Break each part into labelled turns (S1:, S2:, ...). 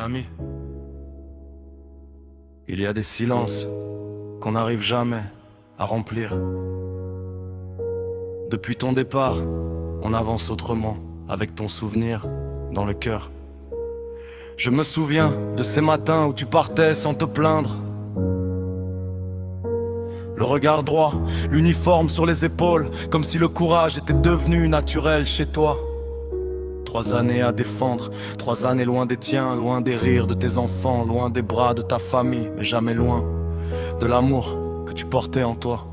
S1: ami, il y a des silences qu'on n'arrive jamais à remplir. Depuis ton départ, on avance autrement, avec ton souvenir dans le cœur. Je me souviens de ces matins où tu partais sans te plaindre. Le regard droit, l'uniforme sur les épaules, comme si le courage était devenu naturel chez toi. 3 années à défendre, 3 années loin des tiens, loin des rires de tes enfants, loin des bras de ta famille, mais jamais loin de l'amour que tu portais en toi.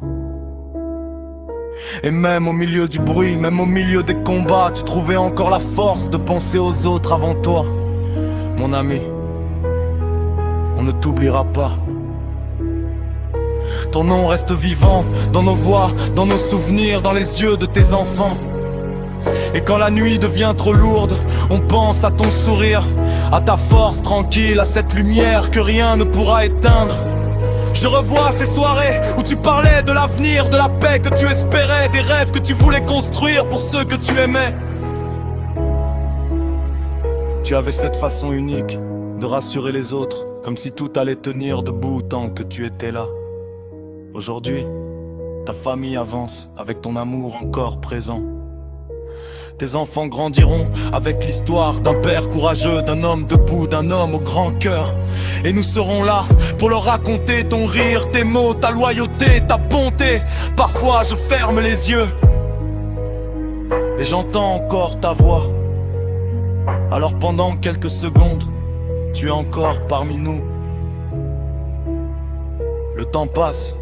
S1: Et même au milieu du bruit, même au milieu des combats, tu trouvais encore la force de penser aux autres avant toi. Mon ami, on ne t'oubliera pas. Ton nom reste vivant dans nos voix, dans nos souvenirs, dans les yeux de tes enfants. Et quand la nuit devient trop lourde, on pense à ton sourire, à ta force tranquille, à cette lumière que rien ne pourra éteindre. Je revois ces soirées où tu parlais de l'avenir, de la paix que tu espérais, des rêves que tu voulais construire pour ceux que tu aimais. Tu avais cette façon unique de rassurer les autres, comme si tout allait tenir debout tant que tu étais là. Aujourd'hui, ta famille avance avec ton amour encore présent. Tes enfants grandiront avec l'histoire d'un père courageux, d'un homme debout, d'un homme au grand cœur. Et nous serons là pour leur raconter ton rire, tes mots, ta loyauté, ta bonté. Parfois je ferme les yeux et j'entends encore ta voix. Alors pendant quelques secondes, tu es encore parmi nous. Le temps passe,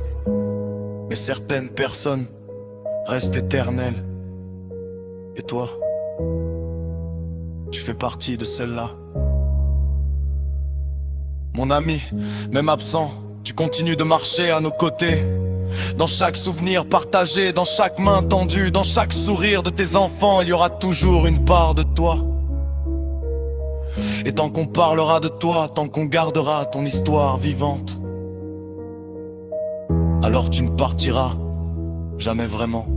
S1: mais certaines personnes restent éternelles. Et toi, tu fais partie de celle-là. Mon ami, même absent, tu continues de marcher à nos côtés. Dans chaque souvenir partagé, dans chaque main tendue, dans chaque sourire de tes enfants, il y aura toujours une part de toi. Et tant qu'on parlera de toi, tant qu'on gardera ton histoire vivante, alors tu ne partiras jamais vraiment.